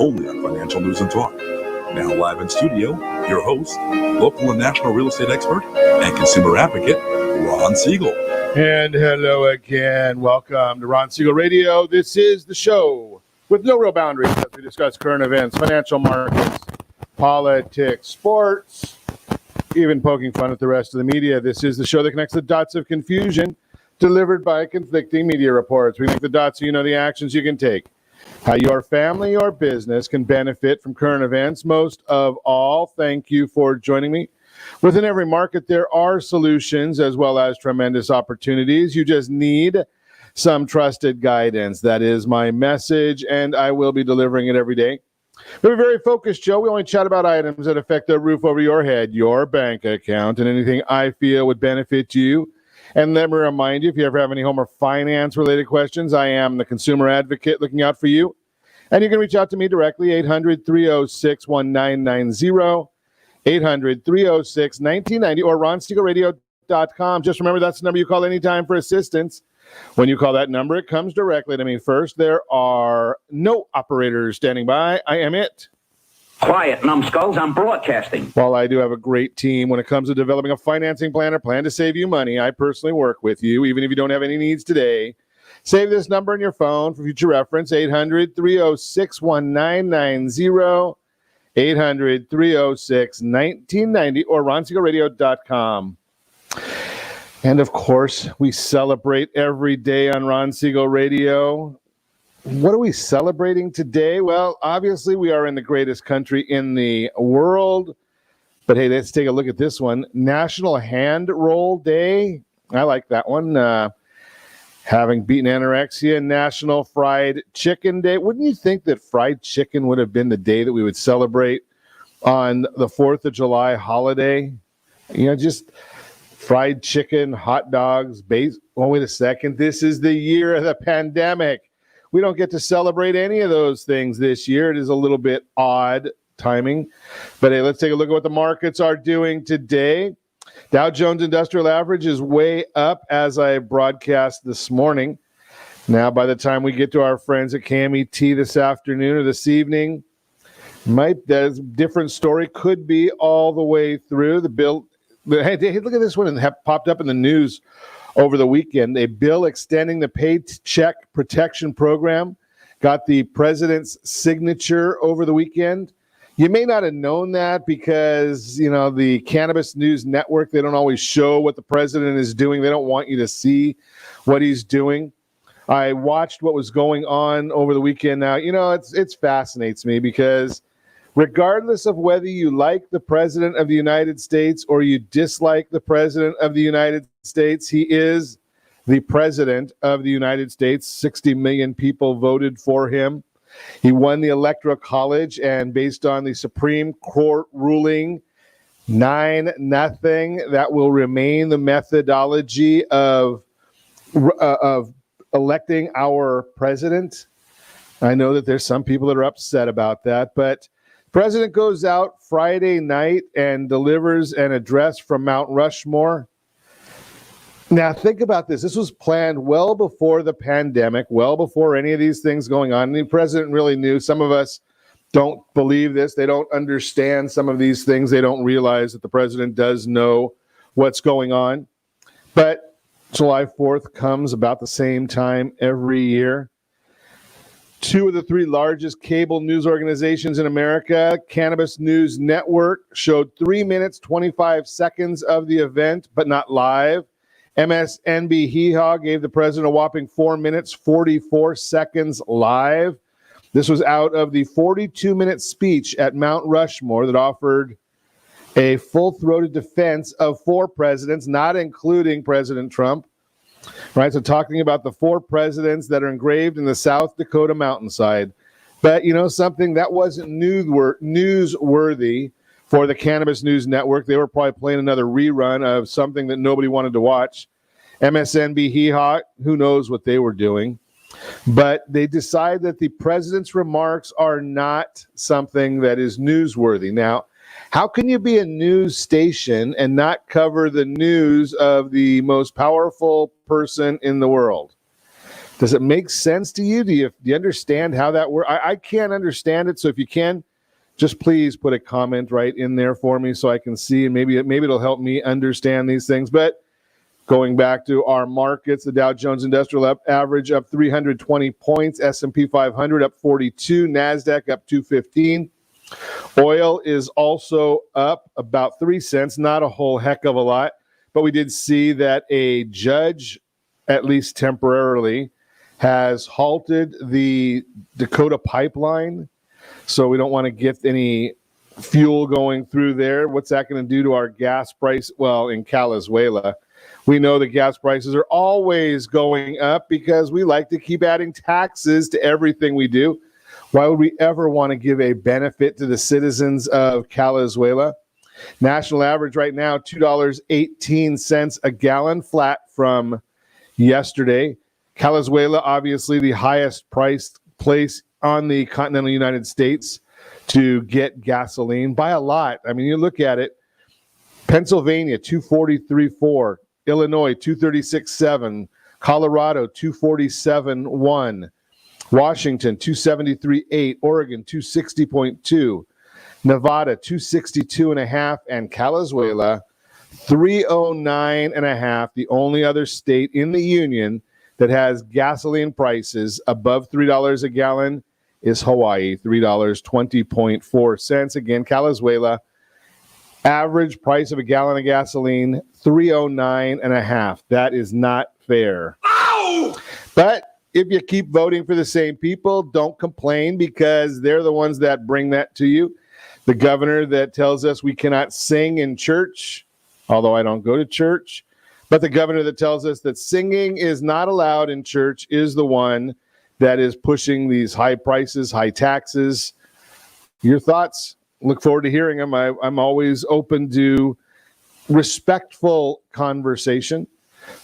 only on Financial News and Talk. Now live in studio, your host, local and national real estate expert and consumer advocate, Ron Siegel. And hello again. Welcome to Ron Siegel Radio. This is the show with no real boundaries as we discuss current events, financial markets, politics, sports, even poking fun at the rest of the media. This is the show that connects the dots of confusion delivered by conflicting media reports. We make the dots so you know the actions you can take, how your family or business can benefit from current events. Most of all, thank you for joining me. Within every market, there are solutions as well as tremendous opportunities. You just need some trusted guidance. That is my message, and I will be delivering it every day. We're a very focused show. We only chat about items that affect the roof over your head, your bank account, and anything I feel would benefit you. And let me remind you, if you ever have any home or finance-related questions, I am the consumer advocate looking out for you. And you can reach out to me directly, 800-306-1990. 800-306-1990 or ronsiegelradio.com. Just remember, that's the number you call anytime for assistance. When you call that number, it comes directly to me first. There are no operators standing by. I am it. Quiet, numbskulls. I'm broadcasting. While I do have a great team when it comes to developing a financing plan or plan to save you money, I personally work with you, even if you don't have any needs today. Save this number in your phone for future reference, 800-306-1990. 800-306-1990 or ronsiegelradio.com. And of course, we celebrate every day on Ron Siegel Radio. What are we celebrating today? Well, obviously, we are in the greatest country in the world. But hey, let's take a look at this one. National Hand Roll Day. I like that one. Having beaten anorexia, National Fried Chicken Day. Wouldn't you think that fried chicken would have been the day that we would celebrate on the 4th of July holiday? You know, just fried chicken, hot dogs, oh, wait a second. This is the year of the pandemic. We don't get to celebrate any of those things this year. It is a little bit odd timing. But hey, let's take a look at what the markets are doing today. Dow Jones Industrial Average is way up as I broadcast this morning. Now, by the time we get to our friends at KMET this afternoon or this evening, there's a different story. Could be all the way through. Hey, look at this one. It popped up in the news over the weekend. A bill extending the Paycheck Protection Program got the president's signature over the weekend. You may not have known that because, you know, the Cannabis News Network, they don't always show what the president is doing. They don't want you to see what he's doing. I watched what was going on over the weekend. Now, you know, it fascinates me because regardless of whether you like the president of the United States or you dislike the president of the United States, he is the president of the United States. 60 million people voted for him. He won the Electoral College, and based on the Supreme Court ruling 9-0, that will remain the methodology of electing our president. I know that there's some people that are upset about that, but the president goes out Friday night and delivers an address from Mount Rushmore. Now, think about this. This was planned well before the pandemic, well before any of these things going on. And the president really knew. Some of us don't believe this. They don't understand some of these things. They don't realize that the president does know what's going on. But July 4th comes about the same time every year. Two of the three largest cable news organizations in America, Cannabis News Network, showed 3 minutes, 25 seconds of the event, but not live. MSNBC Hee-Haw gave the president a whopping 4 minutes, 44 seconds live. This was out of the 42-minute speech at Mount Rushmore that offered a full-throated defense of four presidents, not including President Trump. Right, so talking about the four presidents that are engraved in the South Dakota mountainside. But, you know, something that wasn't newsworthy for the Cannabis News Network. They were probably playing another rerun of something that nobody wanted to watch. MSNBC Hee-Haw, who knows what they were doing. But they decide that the president's remarks are not something that is newsworthy. Now, how can you be a news station and not cover the news of the most powerful person in the world? Does it make sense to you? Do you understand how that works? I can't understand it. So if you can, just please put a comment right in there for me so I can see, and maybe it'll help me understand these things. But going back to our markets, the Dow Jones Industrial Average up 320 points, S&P 500 up 42, NASDAQ up 215. Oil is also up about 3 cents, not a whole heck of a lot, but we did see that a judge, at least temporarily, has halted the Dakota pipeline, so we don't want to get any fuel going through there. What's that going to do to our gas price? Well, in Venezuela, we know the gas prices are always going up because we like to keep adding taxes to everything we do. Why would we ever want to give a benefit to the citizens of Venezuela? National average right now, $2.18 a gallon, flat from yesterday. Venezuela, obviously the highest priced place on the continental United States to get gasoline by a lot. I mean, you look at it, Pennsylvania, 243.4. Illinois, 236.7. Colorado, 247.1. Washington, 273.8. Oregon, 260.2. Nevada, 262.5. And Venezuela, 309.5. The only other state in the union that has gasoline prices above $3 a gallon is Hawaii, $3.20.4. Again, Venezuela, average price of a gallon of gasoline, $309.5. That is not fair. Ow! But if you keep voting for the same people, don't complain because they're the ones that bring that to you. The governor that tells us we cannot sing in church, although I don't go to church, but the governor that tells us that singing is not allowed in church is the one that is pushing these high prices, high taxes. Your thoughts? Look forward to hearing them. I'm always open to respectful conversation.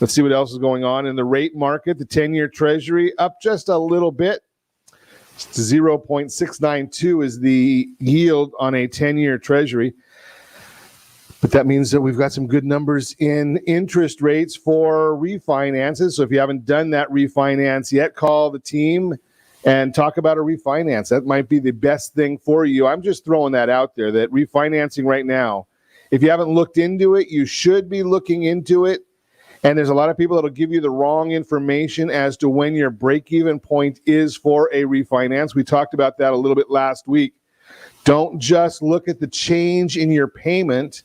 Let's see what else is going on in the rate market. The 10-year Treasury up just a little bit. 0.692 is the yield on a 10-year Treasury. But that means that we've got some good numbers in interest rates for refinances. So if you haven't done that refinance yet, call the team and talk about a refinance. That might be the best thing for you. I'm just throwing that out there, that refinancing right now, if you haven't looked into it, you should be looking into it. And there's a lot of people that will give you the wrong information as to when your break-even point is for a refinance. We talked about that a little bit last week. Don't just look at the change in your payment,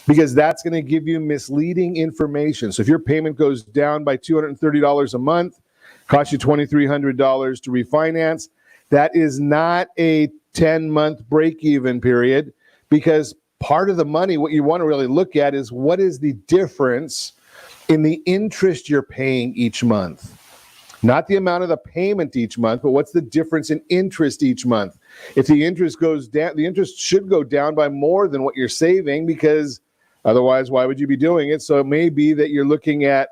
because that's going to give you misleading information. So if your payment goes down by $230 a month, costs you $2,300 to refinance, that is not a 10-month break-even period, because part of the money, what you want to really look at is what is the difference in the interest you're paying each month. Not the amount of the payment each month, but what's the difference in interest each month. If the interest goes down, the interest should go down by more than what you're saving, because otherwise, why would you be doing it? So it may be that you're looking at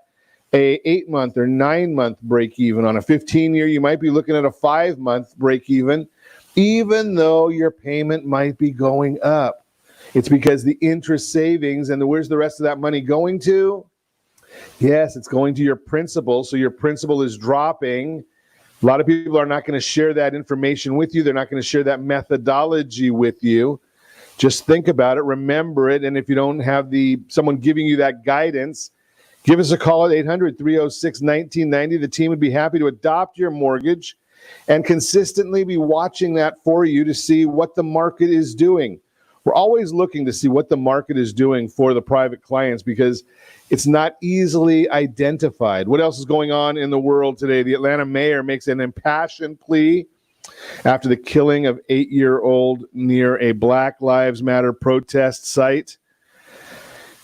a 8-month or 9-month break even. On a 15-year, you might be looking at a 5-month break even though your payment might be going up. It's because the interest savings, and where's the rest of that money going to? Yes, it's going to your principal. So your principal is dropping. A lot of people are not going to share that information with you. They're not going to share that methodology with you. Just think about it, remember it, and if you don't have someone giving you that guidance, give us a call at 800-306-1990. The team would be happy to adopt your mortgage and consistently be watching that for you to see what the market is doing. We're always looking to see what the market is doing for the private clients because it's not easily identified. What else is going on in the world today? The Atlanta mayor makes an impassioned plea after the killing of 8-year-old near a Black Lives Matter protest site.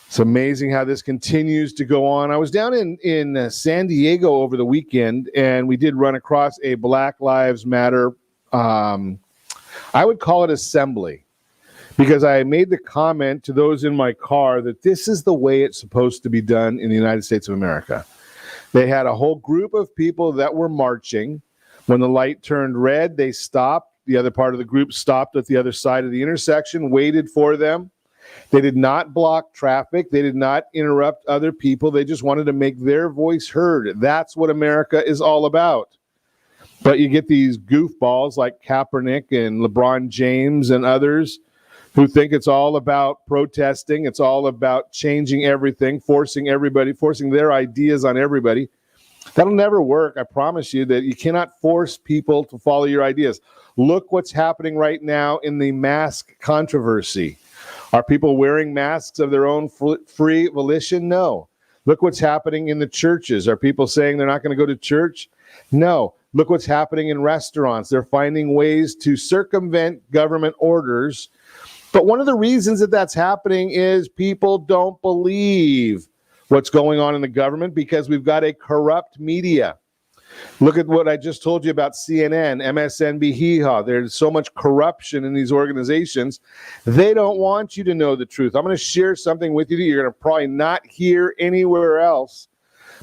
It's amazing how this continues to go on. I was down in San Diego over the weekend, and we did run across a Black Lives Matter, I would call it assembly, because I made the comment to those in my car that this is the way it's supposed to be done in the United States of America. They had a whole group of people that were marching. When the light turned red, they stopped. The other part of the group stopped at the other side of the intersection, waited for them. They did not block traffic. They did not interrupt other people. They just wanted to make their voice heard. That's what America is all about. But you get these goofballs like Kaepernick and LeBron James and others who think it's all about protesting. It's all about changing everything, forcing their ideas on everybody. That'll never work. I promise you that you cannot force people to follow your ideas. Look what's happening right now in the mask controversy. Are people wearing masks of their own free volition? No. Look what's happening in the churches. Are people saying they're not going to go to church? No. Look what's happening in restaurants. They're finding ways to circumvent government orders. But one of the reasons that that's happening is people don't believe what's going on in the government because we've got a corrupt media. Look at what I just told you about CNN, MSNBC, hee-haw. There's so much corruption in these organizations. They don't want you to know the truth. I'm going to share something with you that you're going to probably not hear anywhere else.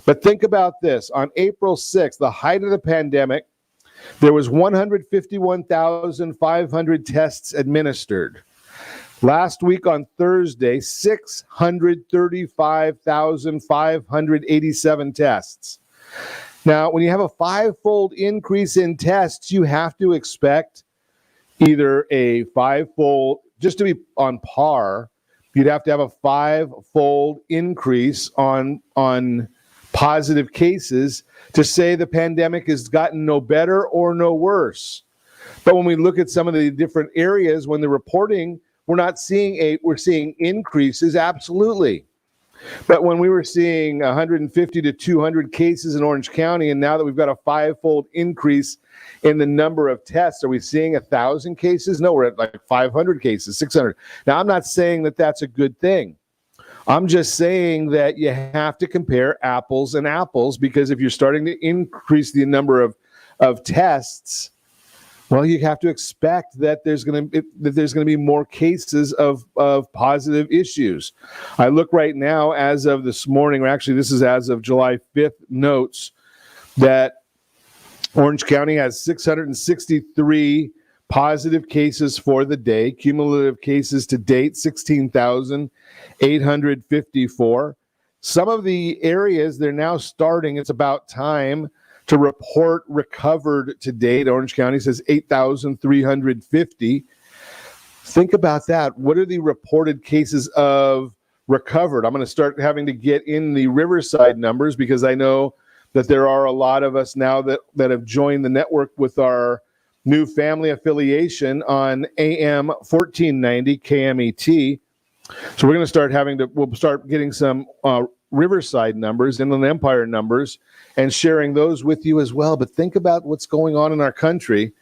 But think about this. On April 6th, the height of the pandemic, there was 151,500 tests administered. Last week on Thursday, 635,587 tests. Now, when you have a five-fold increase in tests, you have to expect either a five-fold, just to be on par, you'd have to have a five-fold increase on positive cases to say the pandemic has gotten no better or no worse. But when we look at some of the different areas, when they're reporting, we're seeing increases, absolutely. But when we were seeing 150 to 200 cases in Orange County, and now that we've got a five-fold increase in the number of tests, are we seeing 1,000 cases? No, we're at like 500 cases, 600. Now, I'm not saying that that's a good thing. I'm just saying that you have to compare apples and apples, because if you're starting to increase the number of tests, well, you have to expect that there's going to be more cases of positive issues. I look right now, as of this morning, or actually this is as of July 5th notes, that Orange County has 663 positive cases for the day. Cumulative cases to date, 16,854. Some of the areas, they're now starting, it's about time to report recovered to date. Orange County says 8,350. Think about that. What are the reported cases of recovered? I'm going to start having to get in the Riverside numbers, because I know that there are a lot of us now that have joined the network with our new family affiliation on AM 1490 KMET. So we're going to start we'll start getting some Riverside numbers, Inland Empire numbers, and sharing those with you as well. But think about what's going on in our country.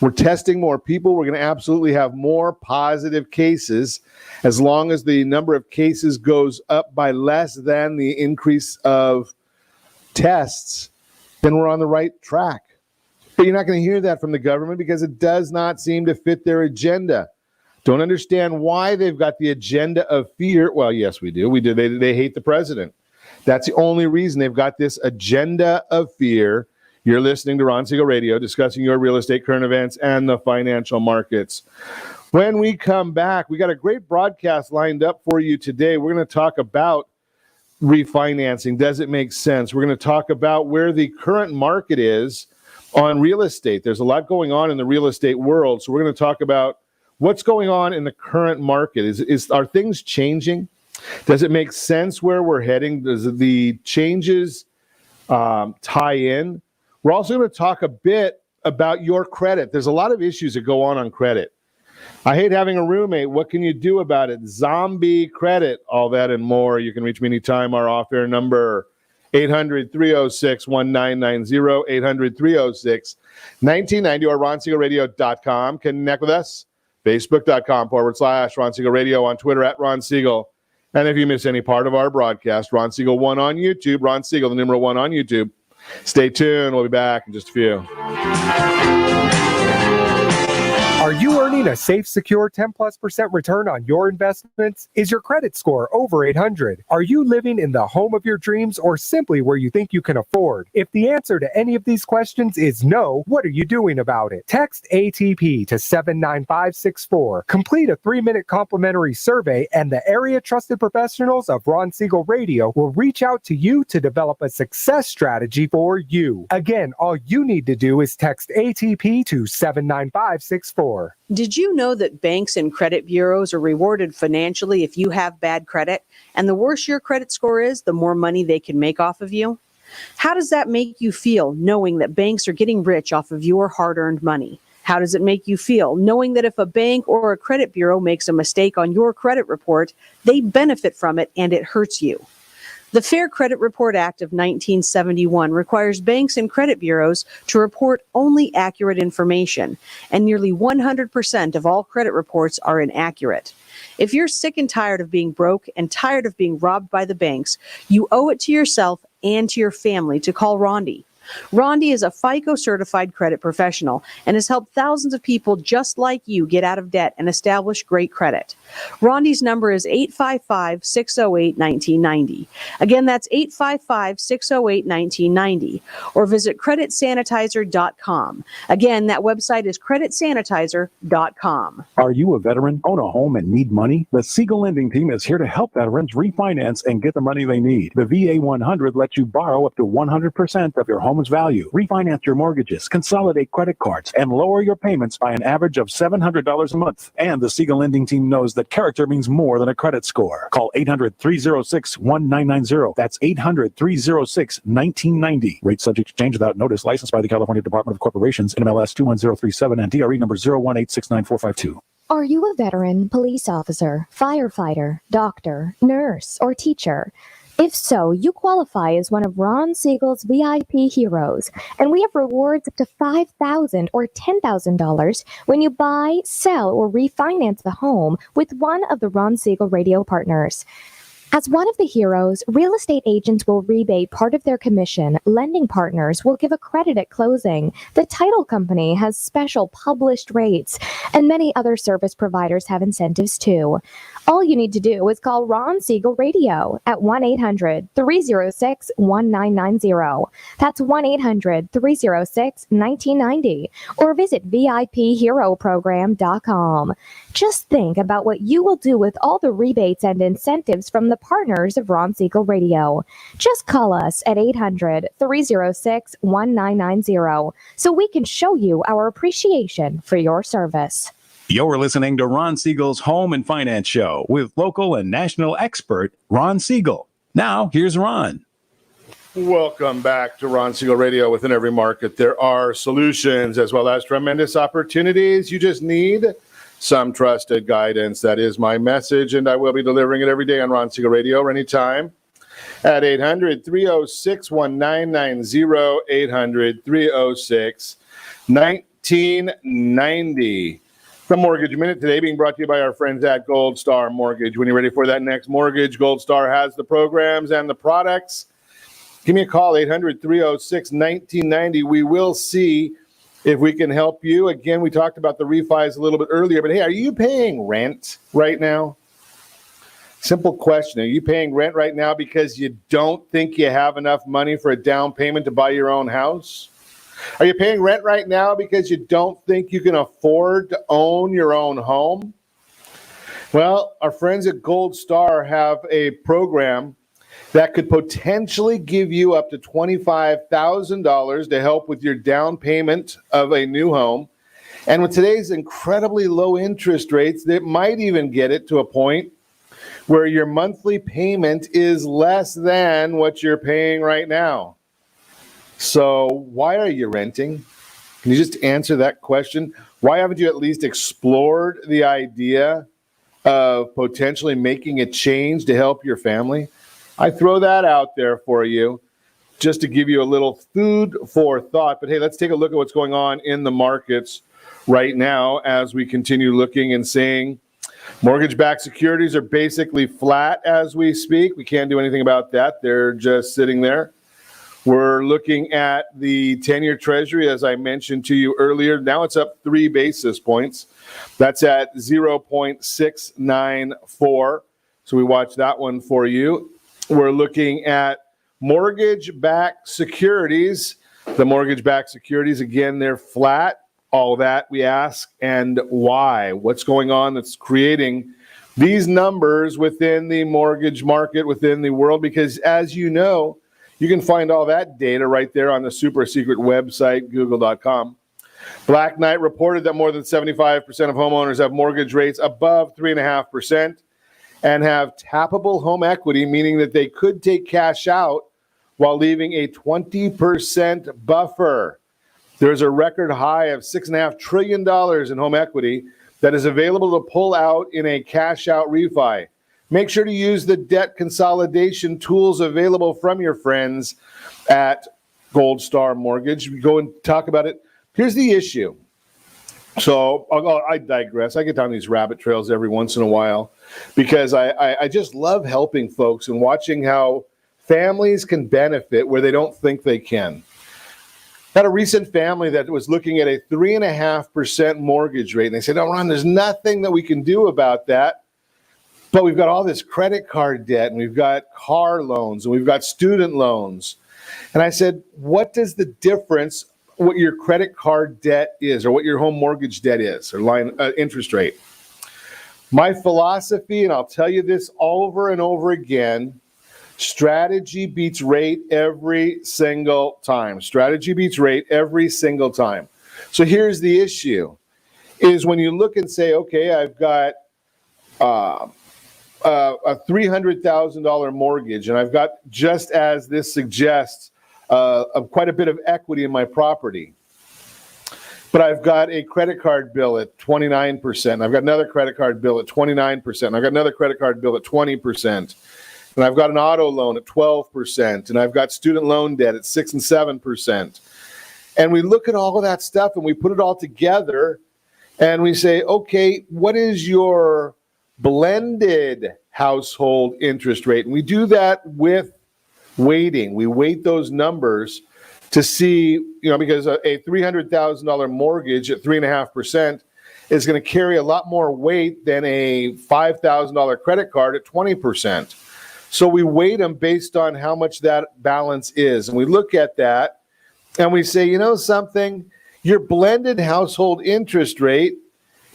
We're testing more people. We're going to absolutely have more positive cases. As long as the number of cases goes up by less than the increase of tests, then we're on the right track. But you're not going to hear that from the government, because it does not seem to fit their agenda. Don't understand why they've got the agenda of fear. Well, yes, we do. We do. They hate the president. That's the only reason they've got this agenda of fear. You're listening to Ron Siegel Radio, discussing your real estate, current events, and the financial markets. When we come back, we got a great broadcast lined up for you today. We're going to talk about refinancing. Does it make sense? We're going to talk about where the current market is on real estate. There's a lot going on in the real estate world. So we're going to talk about what's going on in the current market. Are things changing? Does it make sense where we're heading? Does the changes tie in? We're also going to talk a bit about your credit. There's a lot of issues that go on credit. I hate having a roommate. What can you do about it? Zombie credit, all that and more. You can reach me anytime. Our off-air number, 800-306-1990, 800-306-1990, or RonSiegelRadio.com. Connect with us. Facebook.com/Ron Siegel Radio, on Twitter @Ron Siegel. And if you miss any part of our broadcast, Ron Siegel 1 on YouTube, Ron Siegel, the number 1 on YouTube. Stay tuned. We'll be back in just a few. Are you earning Earning a safe, secure 10+% return on your investments? Is your credit score over 800? Are you living in the home of your dreams or simply where you think you can afford? If the answer to any of these questions is no, what are you doing about it? Text ATP to 79564. Complete a 3-minute complimentary survey, and the area trusted professionals of Ron Siegel Radio will reach out to you to develop a success strategy for you. Again, all you need to do is text ATP to 79564. Did you know that banks and credit bureaus are rewarded financially if you have bad credit? And the worse your credit score is, the more money they can make off of you? How does that make you feel, knowing that banks are getting rich off of your hard-earned money? How does it make you feel, knowing that if a bank or a credit bureau makes a mistake on your credit report, they benefit from it and it hurts you? The Fair Credit Report Act of 1971 requires banks and credit bureaus to report only accurate information, and nearly 100% of all credit reports are inaccurate. If you're sick and tired of being broke and tired of being robbed by the banks, you owe it to yourself and to your family to call Rondi. Rondi is a FICO certified credit professional and has helped thousands of people just like you get out of debt and establish great credit. Rondi's number is 855-608-1990. Again, that's 855-608-1990. Or visit creditsanitizer.com. Again, that website is creditsanitizer.com. Are you a veteran, own a home, and need money? The Siegel Lending Team is here to help veterans refinance and get the money they need. The VA 100 lets you borrow up to 100% of your home's value, refinance your mortgages, consolidate credit cards, and lower your payments by an average of $700 a month. And the Siegel Lending Team knows that character means more than a credit score. Call 800-306-1990. That's 800-306-1990. Rate subject to change without notice. Licensed by the California Department of Corporations, NMLS 21037, and DRE number 018694452. Are you a veteran, police officer, firefighter, doctor, nurse, or teacher? If so, you qualify as one of Ron Siegel's VIP heroes, and we have rewards up to $5,000 or $10,000 when you buy, sell, or refinance the home with one of the Ron Siegel radio partners. As one of the heroes, real estate agents will rebate part of their commission. Lending partners will give a credit at closing. The title company has special published rates, and many other service providers have incentives too. All you need to do is call Ron Siegel Radio at 1-800-306-1990. That's 1-800-306-1990. Or visit VIPHeroProgram.com. Just think about what you will do with all the rebates and incentives from the partners of Ron Siegel Radio. Just call us at 800-306-1990 so we can show you our appreciation for your service. You're listening to Ron Siegel's Home and Finance Show with local and national expert Ron Siegel. Now, here's Ron. Welcome back to Ron Siegel Radio. Within every market, there are solutions as well as tremendous opportunities. You just need some trusted guidance. That is my message, and I will be delivering it every day on Ron Siegel Radio or anytime at 800-306-1990, 800-306-1990. The Mortgage Minute today being brought to you by our friends at Gold Star Mortgage. When you're ready for that next mortgage, Gold Star has the programs and the products. Give me a call, 800-306-1990. We will see if we can help you. Again, we talked about the refis a little bit earlier, but hey, are you paying rent right now? Simple question. Are you paying rent right now because you don't think you have enough money for a down payment to buy your own house? Are you paying rent right now because you don't think you can afford to own your own home? Well, our friends at Gold Star have a program that could potentially give you up to $25,000 to help with your down payment of a new home. And with today's incredibly low interest rates, they might even get it to a point where your monthly payment is less than what you're paying right now. So why are you renting? Can you just answer that question? Why haven't you at least explored the idea of potentially making a change to help your family? I throw that out there for you just to give you a little food for thought. But hey, let's take a look at what's going on in the markets right now as we continue looking and seeing mortgage-backed securities are basically flat as we speak. We can't do anything about that. They're just sitting there. We're looking at the 10-year Treasury, as I mentioned to you earlier. Now it's up 3 basis points. That's at 0.694. So we watch that one for you. We're looking at mortgage-backed securities. The mortgage-backed securities, again, they're flat. All that we ask, and why? What's going on that's creating these numbers within the mortgage market, within the world? Because as you know, you can find all that data right there on the super secret website, google.com. Black Knight reported that more than 75% of homeowners have mortgage rates above 3.5% and have tappable home equity, meaning that they could take cash out while leaving a 20% buffer. There's a record high of $6.5 trillion in home equity that is available to pull out in a cash out refi. Make sure to use the debt consolidation tools available from your friends at Gold Star Mortgage. We go and talk about it. Here's the issue. So I digress. I get down these rabbit trails every once in a while because I just love helping folks and watching how families can benefit where they don't think they can. Had a recent family that was looking at a 3.5% mortgage rate. And they said, "Oh, Ron, there's nothing that we can do about that. But we've got all this credit card debt, and we've got car loans, and we've got student loans." And I said, what does the difference, what your credit card debt is, or what your home mortgage debt is, or line interest rate? My philosophy, and I'll tell you this over and over again, strategy beats rate every single time. Strategy beats rate every single time. So here's the issue, is when you look and say, okay, I've got a $300,000 mortgage, and I've got, just as this suggests, quite a bit of equity in my property. But I've got a credit card bill at 29%. I've got another credit card bill at 29%. I've got another credit card bill at 20%. And I've got an auto loan at 12%, and I've got student loan debt at 6 and 7%. And we look at all of that stuff and we put it all together and we say, okay, what is your blended household interest rate? And we do that with weighting. We weight those numbers to see, because a $300,000 mortgage at 3.5% is going to carry a lot more weight than a $5,000 credit card at 20%. So we weight them based on how much that balance is. And we look at that and we say, something, your blended household interest rate,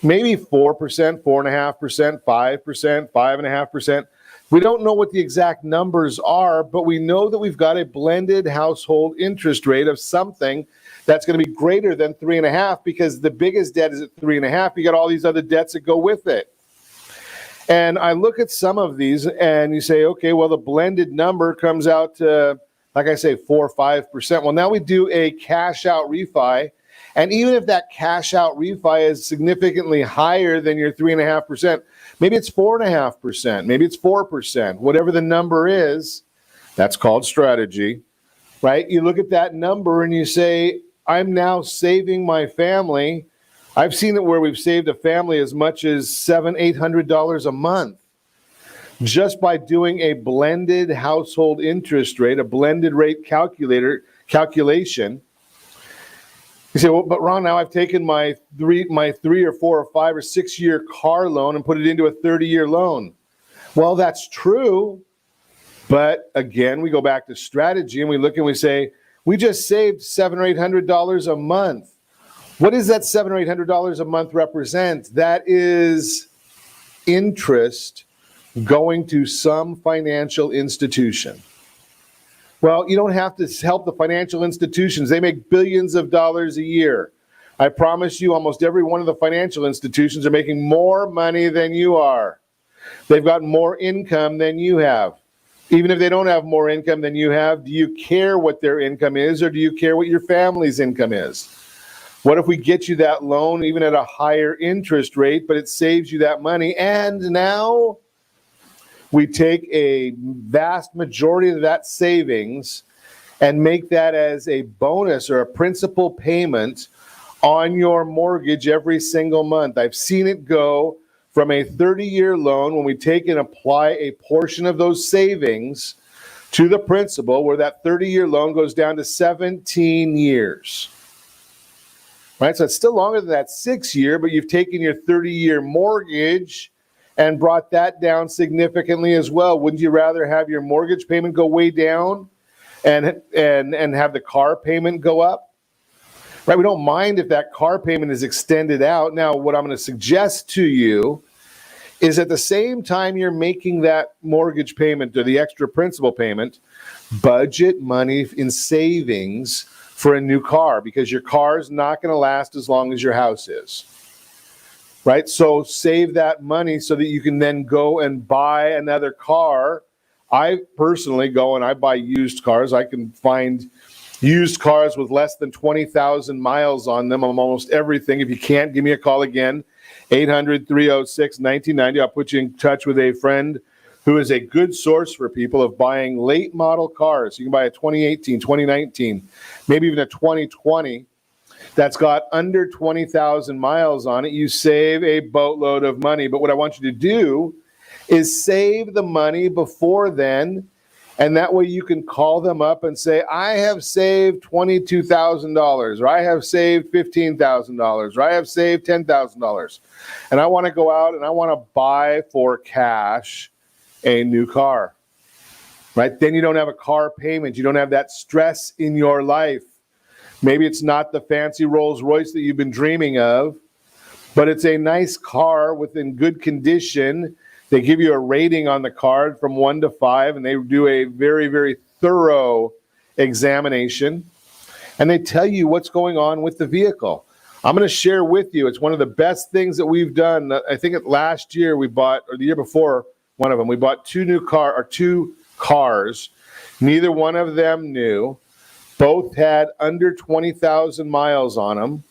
maybe 4%, 4.5%, 5%, 5.5%. We don't know what the exact numbers are, but we know that we've got a blended household interest rate of something that's going to be greater than 3.5, because the biggest debt is at 3.5. You got all these other debts that go with it. And I look at some of these and you say, okay, well, the blended number comes out to, like I say, 4 or 5%. Well, now we do a cash out refi. And even if that cash out refi is significantly higher than your 3.5%, maybe it's 4.5%, maybe it's 4%, whatever the number is, that's called strategy, right? You look at that number and you say, I'm now saving my family. I've seen it where we've saved a family as much as $700, $800 a month just by doing a blended household interest rate, a blended rate calculation. You say, well, but Ron, now I've taken my 3 or 4 or 5 or 6 year car loan and put it into a 30-year loan. Well, that's true. But again, we go back to strategy and we look and we say, we just saved $700 or $800 a month. What does that $700 or $800 a month represent? That is interest going to some financial institution. Well, you don't have to help the financial institutions. They make billions of dollars a year. I promise you, almost every one of the financial institutions are making more money than you are. They've got more income than you have. Even if they don't have more income than you have, do you care what their income is, or do you care what your family's income is? What if we get you that loan even at a higher interest rate, but it saves you that money, and now we take a vast majority of that savings and make that as a bonus or a principal payment on your mortgage every single month? I've seen it go from a 30-year loan when we take and apply a portion of those savings to the principal, where that 30-year loan goes down to 17 years. Right? So it's still longer than that 6-year, but you've taken your 30-year mortgage and brought that down significantly as well. Wouldn't you rather have your mortgage payment go way down and have the car payment go up? Right? We don't mind if that car payment is extended out. Now, what I'm going to suggest to you is at the same time you're making that mortgage payment or the extra principal payment, budget money in savings for a new car, because your car is not going to last as long as your house is. Right? So save that money so that you can then go and buy another car. I personally go and I buy used cars. I can find used cars with less than 20,000 miles on them on almost everything. If you can't, give me a call again. 800-306-1990. I'll put you in touch with a friend who is a good source for people of buying late model cars. You can buy a 2018, 2019, maybe even a 2020 that's got under 20,000 miles on it. You save a boatload of money. But what I want you to do is save the money before then, and that way you can call them up and say, I have saved $22,000, or I have saved $15,000, or I have saved $10,000. And I want to go out and I want to buy for cash a new car. Right? Then you don't have a car payment. You don't have that stress in your life. Maybe it's not the fancy Rolls Royce that you've been dreaming of, but it's a nice car within good condition. They give you a rating on the card from 1 to 5, and they do a very, very thorough examination. And they tell you what's going on with the vehicle. I'm going to share with you, it's one of the best things that we've done. I think last year we bought, or the year before, one of them, we bought two cars. Neither one of them new. Both had under 20,000 miles on them.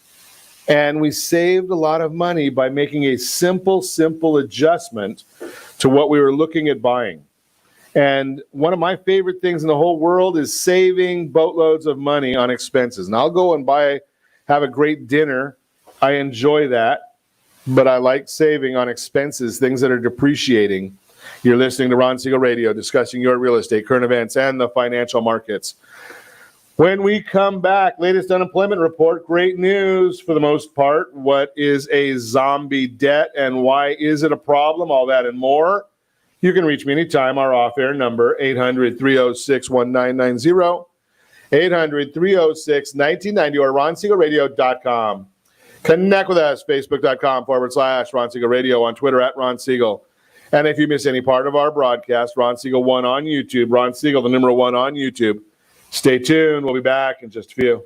And we saved a lot of money by making a simple adjustment to what we were looking at buying. And one of my favorite things in the whole world is saving boatloads of money on expenses. And I'll go and have a great dinner. I enjoy that. But I like saving on expenses, things that are depreciating. You're listening to Ron Siegel Radio, discussing your real estate, current events, and the financial markets. When we come back, latest unemployment report, great news for the most part. What is a zombie debt and why is it a problem? All that and more. You can reach me anytime. Our off-air number, 800-306-1990, 800-306-1990, or RonSiegelRadio.com. Connect with us, Facebook.com/Ron Siegel Radio, on Twitter @Ron Siegel. And if you miss any part of our broadcast, Ron Siegel 1 on YouTube, Ron Siegel, the number 1 on YouTube. Stay tuned. We'll be back in just a few.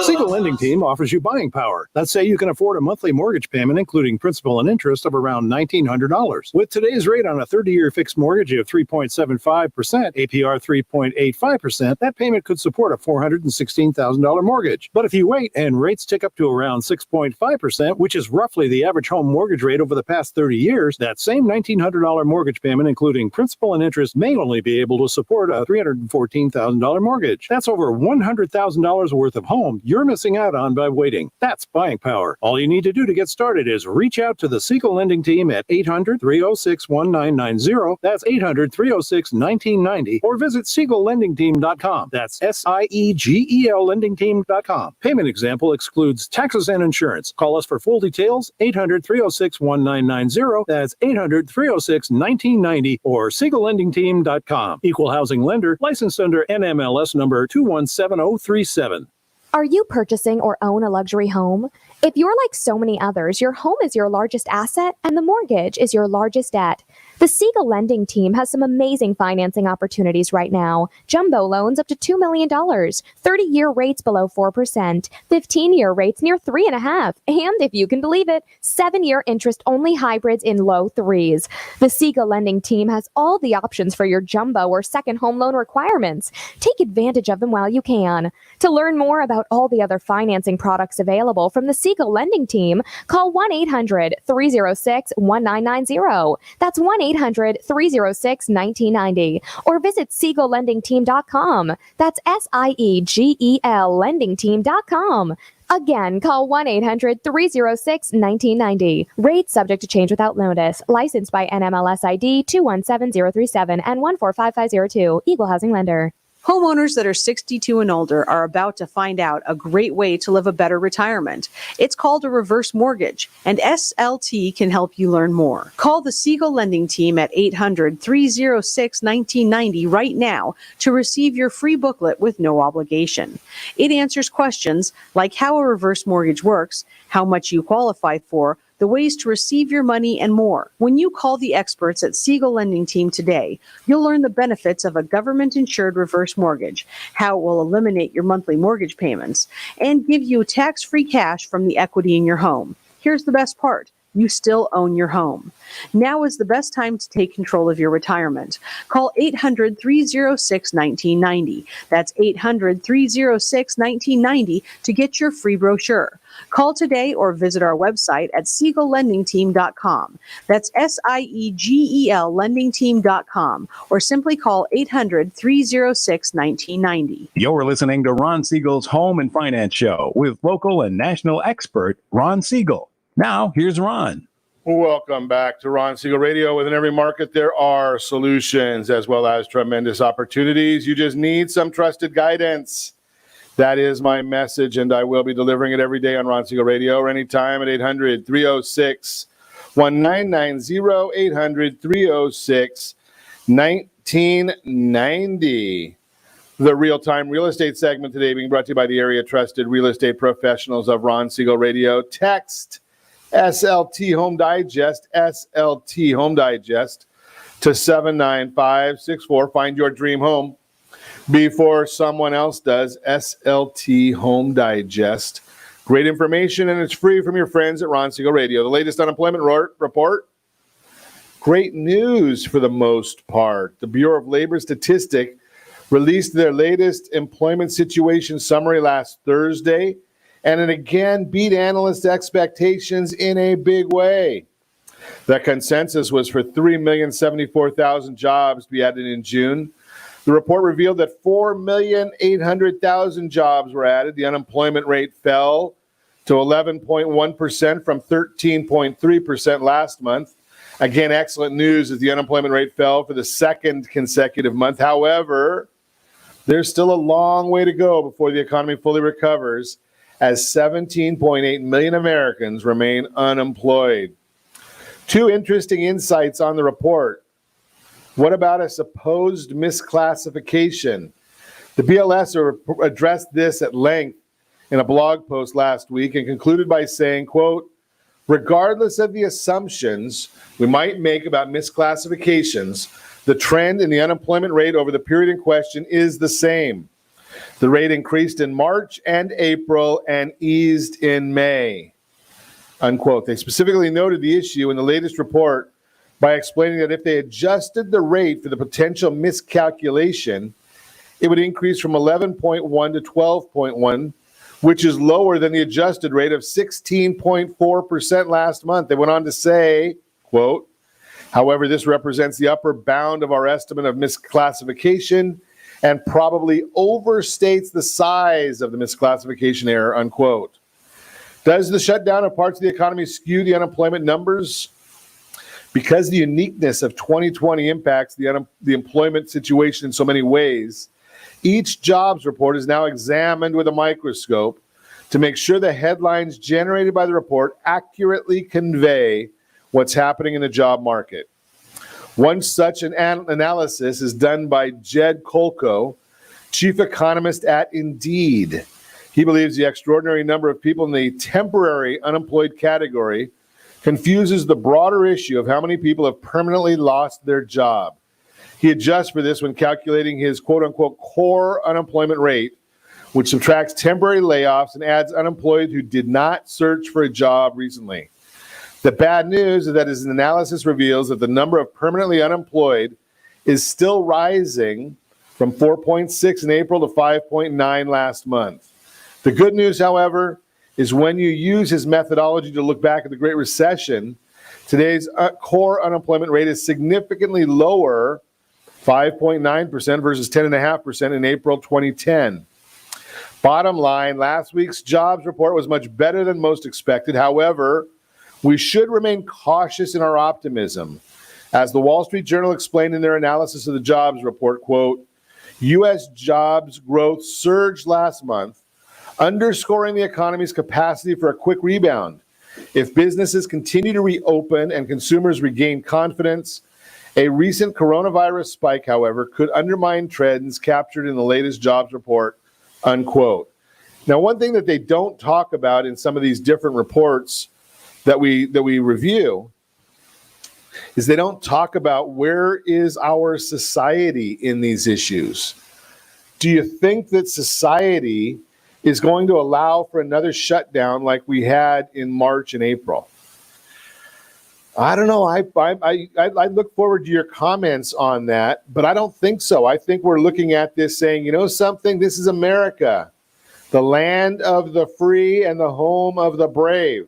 Siegel Lending Team offers you buying power. Let's say you can afford a monthly mortgage payment, including principal and interest, of around $1,900. With today's rate on a 30-year fixed mortgage of 3.75%, APR 3.85%, that payment could support a $416,000 mortgage. But if you wait and rates tick up to around 6.5%, which is roughly the average home mortgage rate over the past 30 years, that same $1,900 mortgage payment, including principal and interest, may only be able to support a $314,000 mortgage. That's over $100,000 worth of home you're missing out on by waiting. That's buying power. All you need to do to get started is reach out to the Siegel Lending Team at 800-306-1990. That's 800-306-1990. Or visit SiegelLendingTeam.com. That's SIEGEL LendingTeam.com. Payment example excludes taxes and insurance. Call us for full details, 800-306-1990. That's 800-306-1990 or SiegelLendingTeam.com. Equal housing lender, licensed under NMLS number 217037. Are you purchasing or own a luxury home? If you're like so many others, your home is your largest asset and the mortgage is your largest debt. The Siegel Lending Team has some amazing financing opportunities right now. Jumbo loans up to $2 million, 30-year rates below 4%, 15-year rates near 3.5%, and if you can believe it, 7-year interest-only hybrids in low 3s. The Siegel Lending Team has all the options for your jumbo or second home loan requirements. Take advantage of them while you can. To learn more about all the other financing products available from the Siegel Lending Team, call 1-800-306-1990. That's 1-800-306-1990. Or visit SiegelLendingTeam.com. That's SIEGEL LendingTeam.com. Again, call 1-800-306-1990. Rates subject to change without notice. Licensed by NMLS ID 217037 and 145502. Equal housing lender. Homeowners that are 62 and older are about to find out a great way to live a better retirement. It's called a reverse mortgage, and SLT can help you learn more. Call the Siegel Lending Team at 800-306-1990 right now to receive your free booklet with no obligation. It answers questions like how a reverse mortgage works, how much you qualify for, the ways to receive your money, and more. When you call the experts at Siegel Lending Team today, you'll learn the benefits of a government-insured reverse mortgage, how it will eliminate your monthly mortgage payments, and give you tax-free cash from the equity in your home. Here's the best part. You still own your home. Now is the best time to take control of your retirement. Call 800-306-1990. That's 800-306-1990 to get your free brochure. Call today or visit our website at SiegelLendingTeam.com. That's SIEGEL LendingTeam.com, or simply call 800-306-1990. You're listening to Ron Siegel's Home and Finance Show with local and national expert Ron Siegel. Now, here's Ron. Welcome back to Ron Siegel Radio. Within every market, there are solutions as well as tremendous opportunities. You just need some trusted guidance. That is my message, and I will be delivering it every day on Ron Siegel Radio or anytime at 800-306-1990, 800-306-1990. The real-time real estate segment today being brought to you by the area trusted real estate professionals of Ron Siegel Radio. Text SLT Home Digest, SLT Home Digest to 79564. Find your dream home before someone else does. SLT Home Digest. Great information, and it's free from your friends at Ron Siegel Radio. The latest unemployment report. Great news for the most part. The Bureau of Labor Statistics released their latest employment situation summary last Thursday, and it again beat analyst expectations in a big way. The consensus was for 3,074,000 jobs to be added in June. The report revealed that 4,800,000 jobs were added. The unemployment rate fell to 11.1% from 13.3% last month. Again, excellent news as the unemployment rate fell for the second consecutive month. However, there's still a long way to go before the economy fully recovers, as 17.8 million Americans remain unemployed. Two interesting insights on the report. What about a supposed misclassification? The BLS addressed this at length in a blog post last week and concluded by saying, quote, regardless of the assumptions we might make about misclassifications, the trend in the unemployment rate over the period in question is the same. The rate increased in March and April and eased in May, unquote. They specifically noted the issue in the latest report by explaining that if they adjusted the rate for the potential miscalculation, it would increase from 11.1 to 12.1, which is lower than the adjusted rate of 16.4% last month. They went on to say, quote, however, this represents the upper bound of our estimate of misclassification and probably overstates the size of the misclassification error, unquote. Does the shutdown of parts of the economy skew the unemployment numbers? Because the uniqueness of 2020 impacts the employment situation in so many ways, each jobs report is now examined with a microscope to make sure the headlines generated by the report accurately convey what's happening in the job market. One such an analysis is done by Jed Kolko, chief economist at Indeed. He believes the extraordinary number of people in the temporary unemployed category confuses the broader issue of how many people have permanently lost their job. He adjusts for this when calculating his quote-unquote core unemployment rate, which subtracts temporary layoffs and adds unemployed who did not search for a job recently. The bad news is that his analysis reveals that the number of permanently unemployed is still rising from 4.6 in April to 5.9 last month. The good news, however, is when you use his methodology to look back at the Great Recession, today's core unemployment rate is significantly lower, 5.9% versus 10.5% in April 2010. Bottom line, last week's jobs report was much better than most expected. However, we should remain cautious in our optimism. As the Wall Street Journal explained in their analysis of the jobs report, quote, U.S. jobs growth surged last month, underscoring the economy's capacity for a quick rebound. If businesses continue to reopen and consumers regain confidence, a recent coronavirus spike, however, could undermine trends captured in the latest jobs report, unquote. Now, one thing that they don't talk about in some of these different reports that we review is they don't talk about where is our society in these issues. Do you think that society is going to allow for another shutdown like we had in March and April? I don't know. I look forward to your comments on that, but I don't think so. I think we're looking at this saying, you know something, this is America, the land of the free and the home of the brave.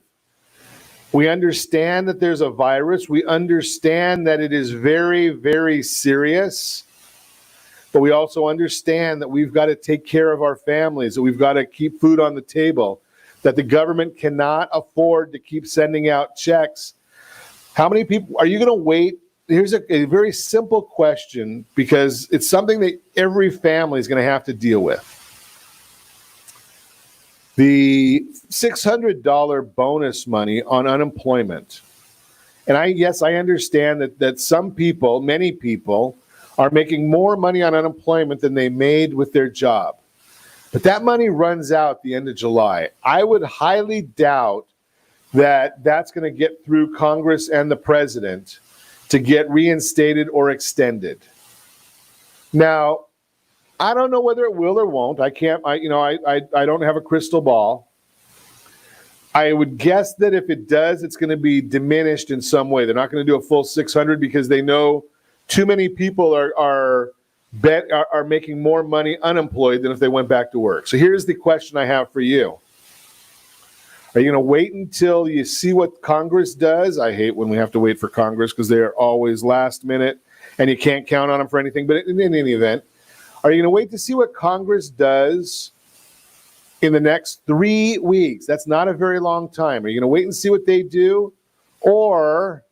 We understand that there's a virus. We understand that it is very, very serious. But we also understand that we've got to take care of our families, that we've got to keep food on the table, that the government cannot afford to keep sending out checks. How many people are you going to wait? Here's a very simple question, because it's something that every family is going to have to deal with. The $600 bonus money on unemployment. And I understand that some people, many people, are making more money on unemployment than they made with their job. But that money runs out the end of July. I would highly doubt that that's going to get through Congress and the president to get reinstated or extended. Now, I don't know whether it will or won't. I don't have a crystal ball. I would guess that if it does, it's going to be diminished in some way. They're not going to do a full 600 because they know too many people are making more money unemployed than if they went back to work. So here's the question I have for you. Are you going to wait until you see what Congress does? I hate when we have to wait for Congress because they are always last minute and you can't count on them for anything. But in any event, are you going to wait to see what Congress does in the next 3 weeks? That's not a very long time. Are you going to wait and see what they do? Or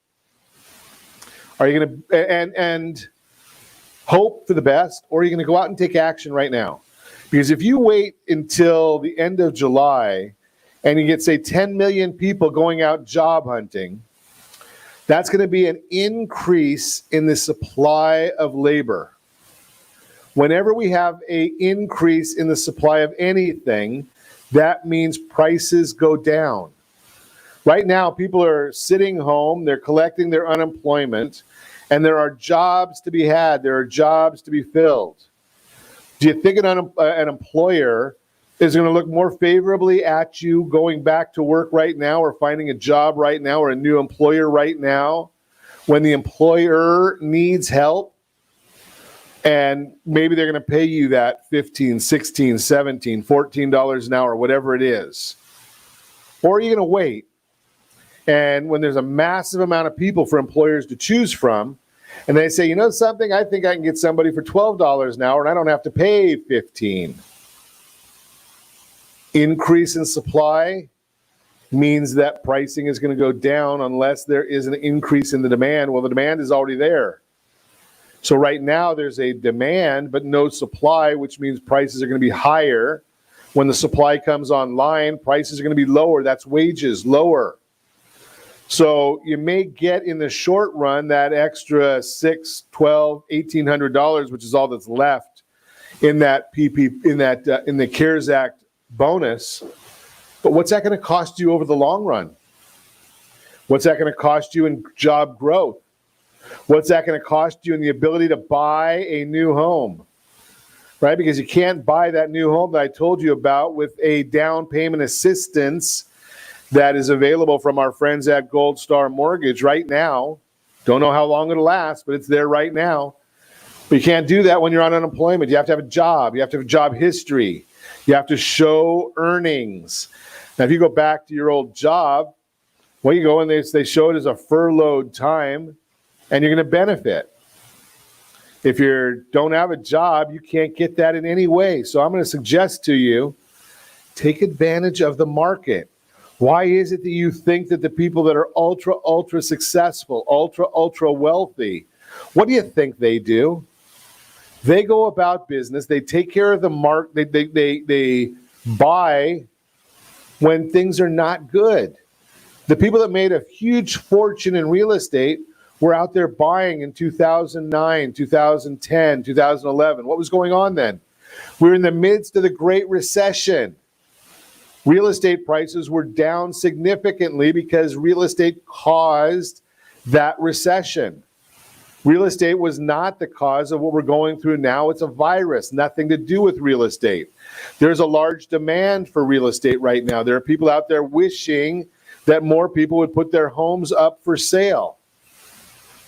are you going to and hope for the best? Or are you going to go out and take action right now? Because if you wait until the end of July and you get, say, 10 million people going out job hunting, that's going to be an increase in the supply of labor. Whenever we have an increase in the supply of anything, that means prices go down. Right now, people are sitting home, they're collecting their unemployment, and there are jobs to be had, there are jobs to be filled. Do you think an employer is going to look more favorably at you going back to work right now or finding a job right now or a new employer right now when the employer needs help? And maybe they're going to pay you that $15, $16, $17, $14 an hour, whatever it is. Or are you going to wait? And when there's a massive amount of people for employers to choose from, and they say, you know something, I think I can get somebody for $12 an hour and I don't have to pay $15. Increase in supply means that pricing is going to go down unless there is an increase in the demand. Well, the demand is already there. So right now there's a demand but no supply, which means prices are going to be higher. When the supply comes online, prices are going to be lower. That's wages lower. So you may get in the short run that extra $600, $1,200, $1,800, which is all that's left in that in the CARES Act bonus. But what's that going to cost you over the long run? What's that going to cost you in job growth? What's that going to cost you in the ability to buy a new home? Right? Because you can't buy that new home that I told you about with a down payment assistance that is available from our friends at Gold Star Mortgage right now. Don't know how long it'll last, but it's there right now. But you can't do that when you're on unemployment. You have to have a job. You have to have a job history. You have to show earnings. Now, if you go back to your old job, well, you go and they show it as a furloughed time, and you're going to benefit. If you don't have a job, you can't get that in any way. So I'm going to suggest to you Take advantage of the market. Why is it that you think that the people that are ultra successful, ultra wealthy, what do you think they do? They go about business. They take care of the market. They buy when things are not good. The people that made a huge fortune in real estate were out there buying in 2009, 2010, 2011. What was going on then? We were in the midst of the Great Recession. Real estate prices were down significantly because real estate caused that recession. Real estate was not the cause of what we're going through now. It's a virus, nothing to do with real estate. There's a large demand for real estate right now. There are people out there wishing that more people would put their homes up for sale,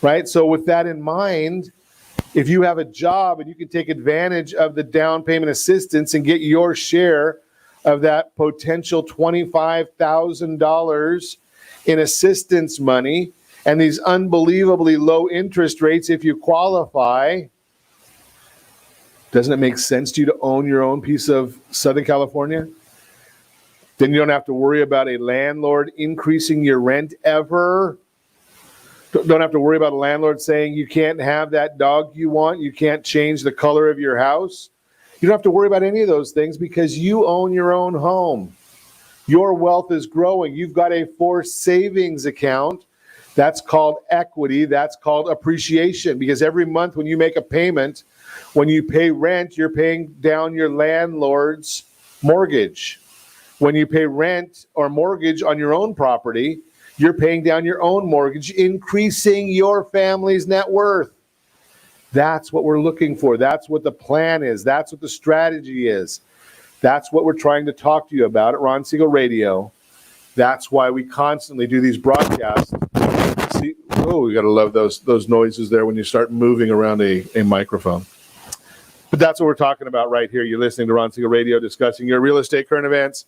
right? So with that in mind, if you have a job and you can take advantage of the down payment assistance and get your share of that potential $25,000 in assistance money and these unbelievably low interest rates if you qualify, doesn't it make sense to you to own your own piece of Southern California? Then you don't have to worry about a landlord increasing your rent ever. Don't have to worry about a landlord saying you can't have that dog you want. You can't change the color of your house. You don't have to worry about any of those things because you own your own home. Your wealth is growing. You've got a forced savings account. That's called equity. That's called appreciation, because every month when you make a payment, when you pay rent, you're paying down your landlord's mortgage. When you pay rent or mortgage on your own property, you're paying down your own mortgage, increasing your family's net worth. That's what we're looking for. That's what the plan is. That's what the strategy is. That's what we're trying to talk to you about at Ron Siegel Radio. That's why we constantly do these broadcasts. See, oh, you got to love those noises there when you start moving around a microphone. But that's what we're talking about right here. You're listening to Ron Siegel Radio, discussing your real estate current events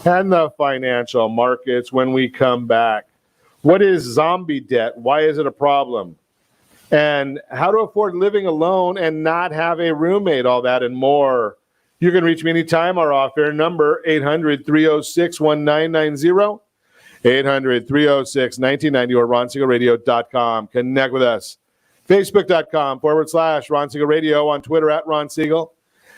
and the financial markets. When we come back, what is zombie debt? Why is it a problem? And how to afford living alone and not have a roommate, all that and more. You can reach me anytime. Our off-air number, 800-306-1990, 800-306-1990, or ronsiegelradio.com. Connect with us. Facebook.com/Ron Siegel Radio, on Twitter at Ron Siegel.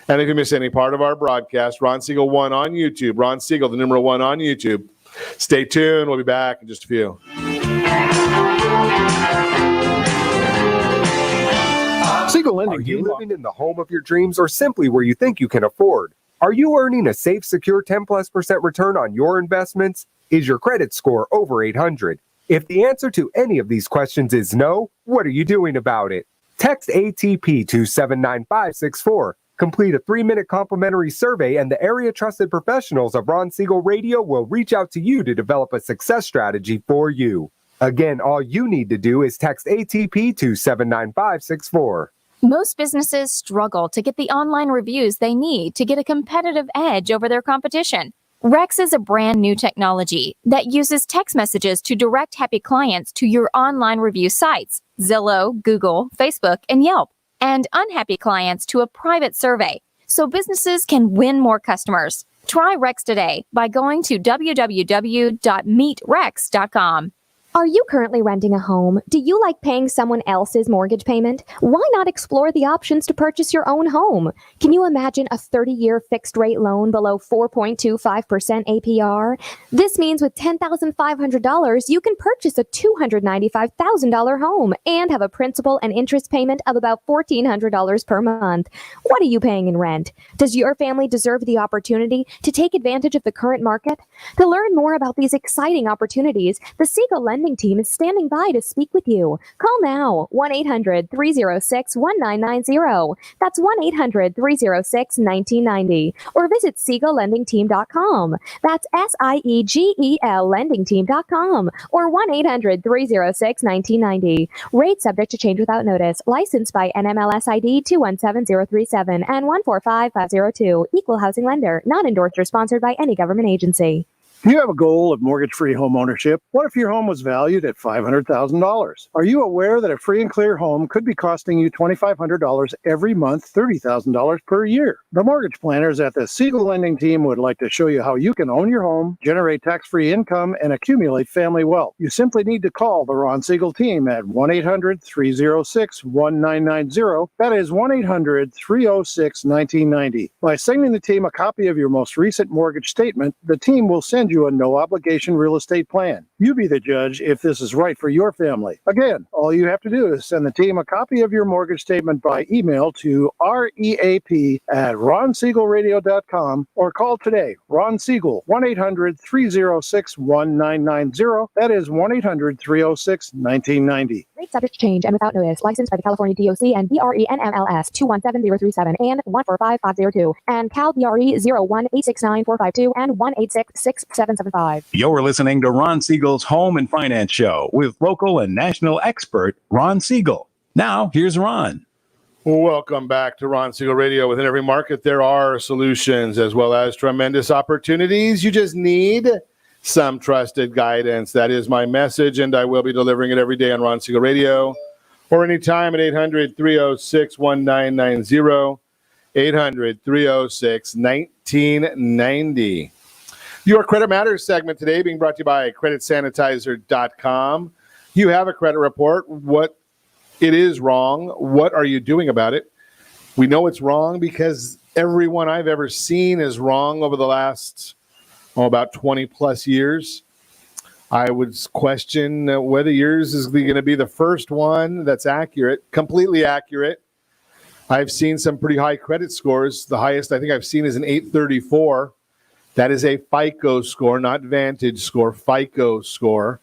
And if you miss any part of our broadcast, Ron Siegel 1 on YouTube. Ron Siegel, the numeral 1 on YouTube. Stay tuned. We'll be back in just a few. Siegel Lending. Are you living in the home of your dreams or simply where you think you can afford? Are you earning a safe, secure 10+% return on your investments? Is your credit score over 800? If the answer to any of these questions is no, what are you doing about it? Text ATP to 79564. Complete a 3-minute complimentary survey, and the area trusted professionals of Ron Siegel Radio will reach out to you to develop a success strategy for you. Again, all you need to do is text ATP to 79564. Most businesses struggle to get the online reviews they need to get a competitive edge over their competition. Rex is a brand new technology that uses text messages to direct happy clients to your online review sites, Zillow, Google, Facebook, and Yelp, and unhappy clients to a private survey, so businesses can win more customers. Try Rex today by going to www.meetrex.com. Are you currently renting a home? Do you like paying someone else's mortgage payment? Why not explore the options to purchase your own home? Can you imagine a 30-year fixed-rate loan below 4.25% APR? This means with $10,500, you can purchase a $295,000 home and have a principal and interest payment of about $1,400 per month. What are you paying in rent? Does your family deserve the opportunity to take advantage of the current market? To learn more about these exciting opportunities, the Siegel Lending Team is standing by to speak with you. Call now, 1-800-306-1990. That's 1-800-306-1990. Or visit SiegelLendingTeam.com. That's SIEGEL LendingTeam.com. Or 1-800-306-1990. Rate subject to change without notice. Licensed by NMLS ID 217037 and 145502. Equal housing lender. Not endorsed or sponsored by any government agency. Do you have a goal of mortgage-free home ownership? What if your home was valued at $500,000? Are you aware that a free and clear home could be costing you $2,500 every month, $30,000 per year? The mortgage planners at the Siegel Lending Team would like to show you how you can own your home, generate tax-free income, and accumulate family wealth. You simply need to call the Ron Siegel team at 1-800-306-1990. That is 1-800-306-1990. By sending the team a copy of your most recent mortgage statement, the team will send you a no-obligation real estate plan. You be the judge if this is right for your family. Again, all you have to do is send the team a copy of your mortgage statement by email to reap@ronsiegelradio.com or call today. Ron Siegel, 1-800-306-1990. That is 1-800-306-1990. Rate subject to change and without notice. Licensed by the California DOC and BRE NMLS 217037 and 1455502 and Cal BRE 01869452 and 1866775. You're listening to Ron Siegel's Home and Finance Show with local and national expert Ron Siegel. Now, here's Ron. Welcome back to Ron Siegel Radio. Within every market, there are solutions as well as tremendous opportunities. You just need some trusted guidance. That is my message, and I will be delivering it every day on Ron Siegel Radio or anytime at 800-306-1990, 800-306-1990. Your Credit Matters segment today being brought to you by CreditSanitizer.com. You have a credit report. What it is wrong. What are you doing about it? We know it's wrong because everyone I've ever seen is wrong over the last about 20 plus years. I would question whether yours is going to be the first one that's accurate, completely accurate. I've seen some pretty high credit scores. The highest I think I've seen is an 834. That is a FICO score, not Vantage score, FICO score.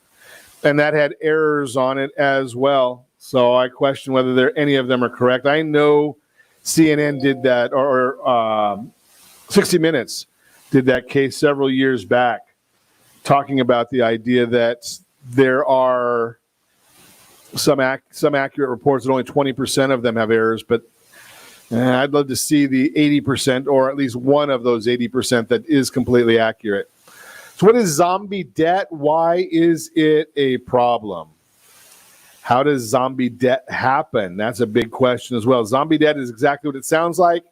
And that had errors on it as well. So I question whether any of them are correct. I know CNN did that, or 60 Minutes did that case several years back, talking about the idea that there are some accurate reports that only 20% of them have errors, but I'd love to see the 80% or at least one of those 80% that is completely accurate. So what is zombie debt? Why is it a problem? How does zombie debt happen? That's a big question as well. Zombie debt is exactly what it sounds like.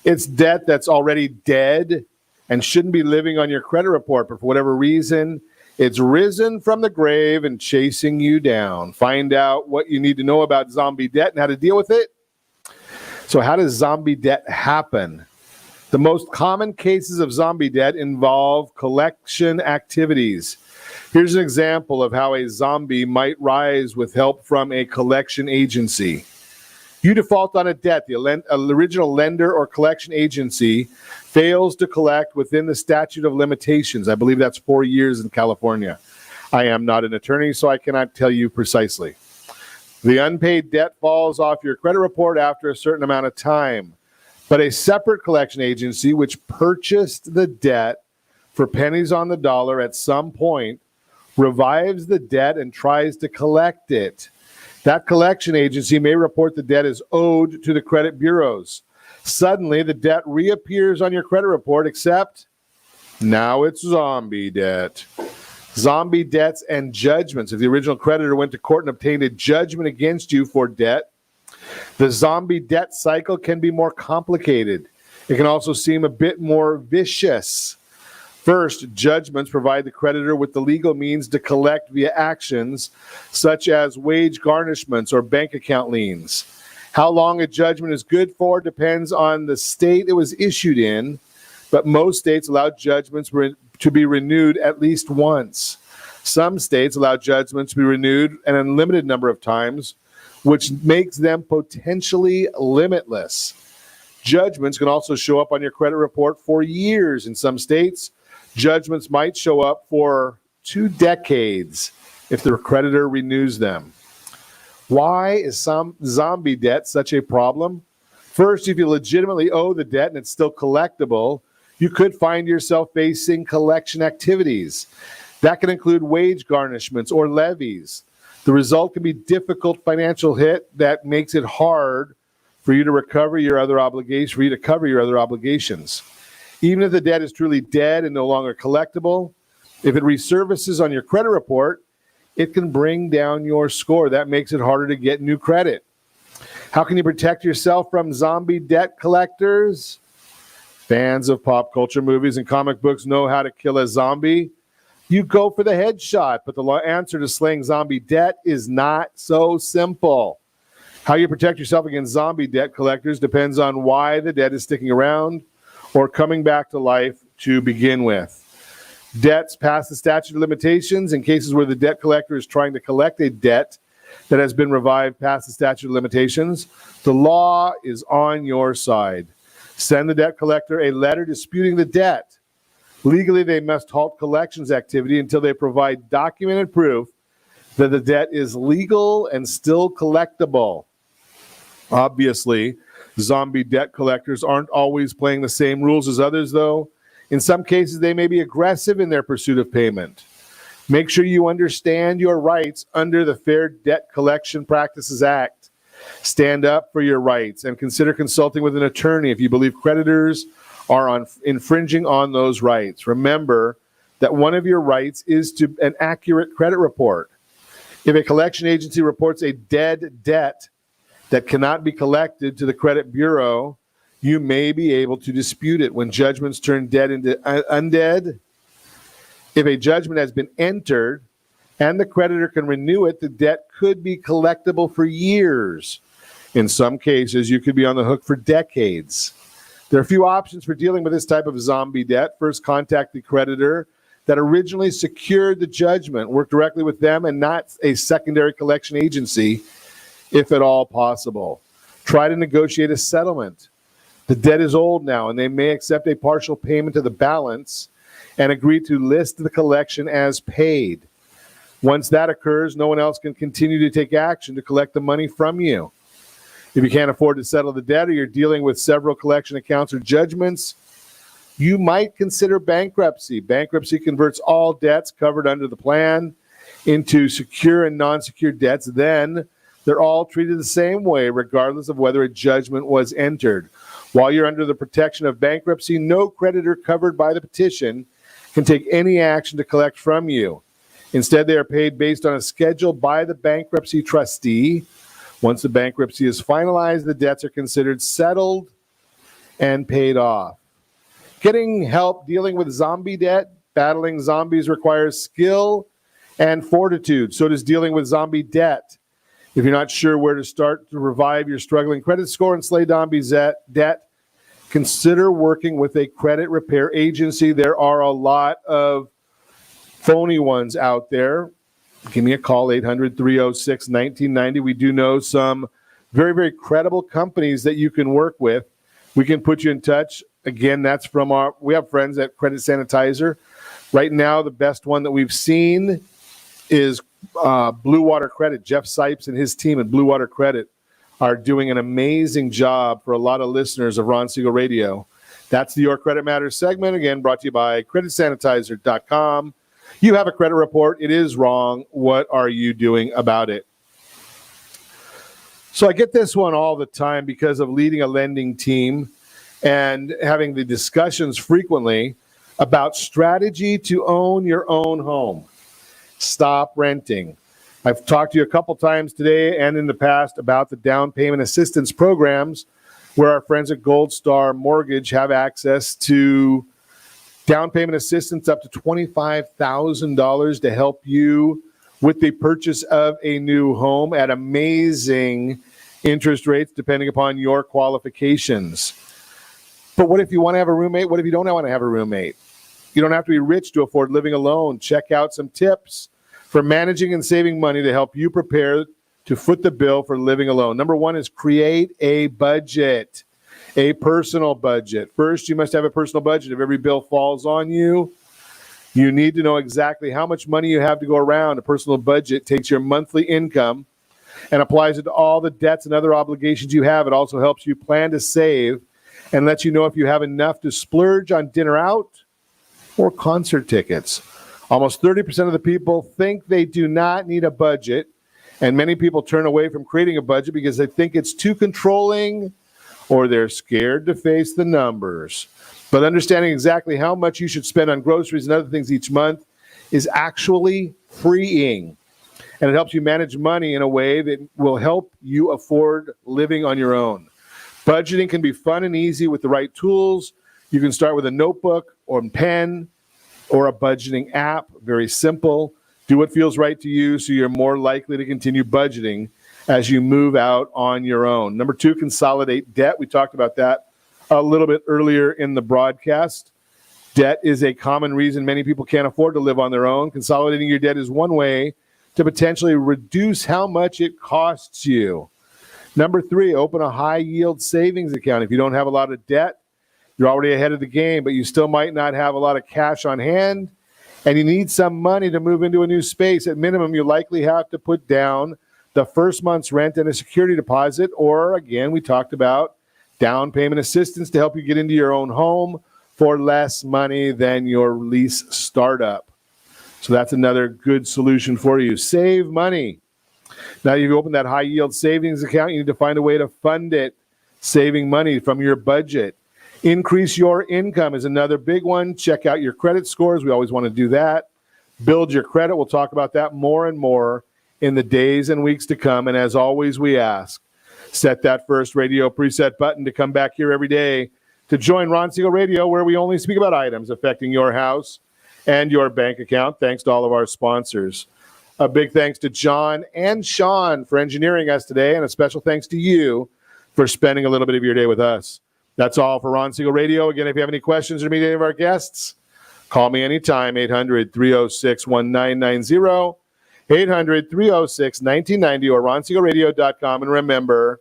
It's debt that's already dead and shouldn't be living on your credit report, but for whatever reason, it's risen from the grave and chasing you down. Find out what you need to know about zombie debt and how to deal with it. So how does zombie debt happen? The most common cases of zombie debt involve collection activities. Here's an example of how a zombie might rise with help from a collection agency. You default on a debt. The original lender or collection agency fails to collect within the statute of limitations. I believe that's 4 years in California. I am not an attorney, so I cannot tell you precisely. The unpaid debt falls off your credit report after a certain amount of time. But a separate collection agency which purchased the debt for pennies on the dollar at some point revives the debt and tries to collect it. That collection agency may report the debt is owed to the credit bureaus. Suddenly, the debt reappears on your credit report, except now it's zombie debt. Zombie debts and judgments. If the original creditor went to court and obtained a judgment against you for debt, the zombie debt cycle can be more complicated. It can also seem a bit more vicious. First, judgments provide the creditor with the legal means to collect via actions such as wage garnishments or bank account liens. How long a judgment is good for depends on the state it was issued in, but most states allow judgments to be renewed at least once. Some states allow judgments to be renewed an unlimited number of times, which makes them potentially limitless. Judgments can also show up on your credit report for years. In some states, judgments might show up for 2 decades if the creditor renews them. Why is some zombie debt such a problem? First, if you legitimately owe the debt and it's still collectible, you could find yourself facing collection activities. That can include wage garnishments or levies. The result can be difficult financial hit that makes it hard for you to recover your other obligations, Even if the debt is truly dead and no longer collectible, If it resurfaces on your credit report, it can bring down your score. That makes it harder to get new credit. How can you protect yourself from zombie debt collectors? Fans of pop culture movies and comic books know how to kill a zombie. You go for the headshot, but the answer to slaying zombie debt is not so simple. How you protect yourself against zombie debt collectors depends on why the debt is sticking around or coming back to life to begin with. Debts past the statute of limitations in cases where the debt collector is trying to collect a debt that has been revived past the statute of limitations. The law is on your side. Send the debt collector a letter disputing the debt. Legally, they must halt collections activity until they provide documented proof that the debt is legal and still collectible. Obviously, zombie debt collectors aren't always playing the same rules as others, though. In some cases, they may be aggressive in their pursuit of payment. Make sure you understand your rights under the Fair Debt Collection Practices Act. Stand up for your rights and consider consulting with an attorney if you believe creditors are infringing on those rights. Remember that one of your rights is to an accurate credit report. If a collection agency reports a dead debt that cannot be collected to the credit bureau, you may be able to dispute it when judgments turn dead into undead. If a judgment has been entered and the creditor can renew it, the debt could be collectible for years. In some cases, you could be on the hook for decades. There are a few options for dealing with this type of zombie debt. First, contact the creditor that originally secured the judgment. Work directly with them and not a secondary collection agency, if at all possible. Try to negotiate a settlement. The debt is old now, and they may accept a partial payment of the balance and agree to list the collection as paid. Once that occurs, no one else can continue to take action to collect the money from you. If you can't afford to settle the debt or you're dealing with several collection accounts or judgments, you might consider bankruptcy. Bankruptcy converts all debts covered under the plan into secure and non-secure debts. Then they're all treated the same way, regardless of whether a judgment was entered. While you're under the protection of bankruptcy, no creditor covered by the petition can take any action to collect from you. Instead, they are paid based on a schedule by the bankruptcy trustee. Once the bankruptcy is finalized, the debts are considered settled and paid off. Getting help dealing with zombie debt, battling zombies requires skill and fortitude. So does dealing with zombie debt. If you're not sure where to start to revive your struggling credit score and slay zombie debt, consider working with a credit repair agency. There are a lot of phony ones out there. Give me a call, 800-306-1990. We do know some very, very credible companies that you can work with. We can put you in touch. Again, that's from we have friends at Credit Sanitizer. Right now, the best one that we've seen is Blue Water Credit. Jeff Sipes and his team at Blue Water Credit are doing an amazing job for a lot of listeners of Ron Siegel Radio. That's the Your Credit Matters segment, again, brought to you by creditsanitizer.com. You have a credit report. It is wrong. What are you doing about it? So I get this one all the time because of leading a lending team and having the discussions frequently about strategy to own your own home. Stop renting. I've talked to you a couple times today and in the past about the down payment assistance programs where our friends at Gold Star Mortgage have access to down payment assistance up to $25,000 to help you with the purchase of a new home at amazing interest rates depending upon your qualifications. But what if you want to have a roommate? What if you don't want to have a roommate? You don't have to be rich to afford living alone. Check out some tips for managing and saving money to help you prepare to foot the bill for living alone. Number one is create a budget. A personal budget. First, you must have a personal budget. If every bill falls on you, you need to know exactly how much money you have to go around. A personal budget takes your monthly income and applies it to all the debts and other obligations you have. It also helps you plan to save and lets you know if you have enough to splurge on dinner out or concert tickets. Almost 30% of the people think they do not need a budget, and many people turn away from creating a budget because they think it's too controlling or they're scared to face the numbers. But understanding exactly how much you should spend on groceries and other things each month is actually freeing. And it helps you manage money in a way that will help you afford living on your own. Budgeting can be fun and easy with the right tools. You can start with a notebook or a pen or a budgeting app. Very simple. Do what feels right to you so you're more likely to continue budgeting as you move out on your own. Number 2, consolidate debt. We talked about that a little bit earlier in the broadcast. Debt is a common reason many people can't afford to live on their own. Consolidating your debt is one way to potentially reduce how much it costs you. Number 3, open a high-yield savings account. If you don't have a lot of debt, you're already ahead of the game, but you still might not have a lot of cash on hand, and you need some money to move into a new space. At minimum, you likely have to put down the first month's rent and a security deposit, or, again, we talked about down payment assistance to help you get into your own home for less money than your lease startup. So that's another good solution for you. Save money. Now you've opened that high-yield savings account. You need to find a way to fund it, saving money from your budget. Increase your income is another big one. Check out your credit scores. We always want to do that. Build your credit. We'll talk about that more and more in the days and weeks to come. And as always, we ask, set that first radio preset button to come back here every day to join Ron Siegel Radio, where we only speak about items affecting your house and your bank account. Thanks to all of our sponsors. A big thanks to John and Sean for engineering us today, and a special thanks to you for spending a little bit of your day with us. That's all for Ron Siegel Radio. Again, if you have any questions or meet any of our guests, call me anytime, 800-306-1990, 800-306-1990, or ronsiegelradio.com. And remember,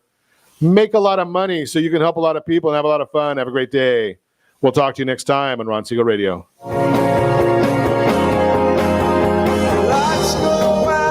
make a lot of money so you can help a lot of people and have a lot of fun. Have a great day. We'll talk to you next time on Ron Siegel Radio.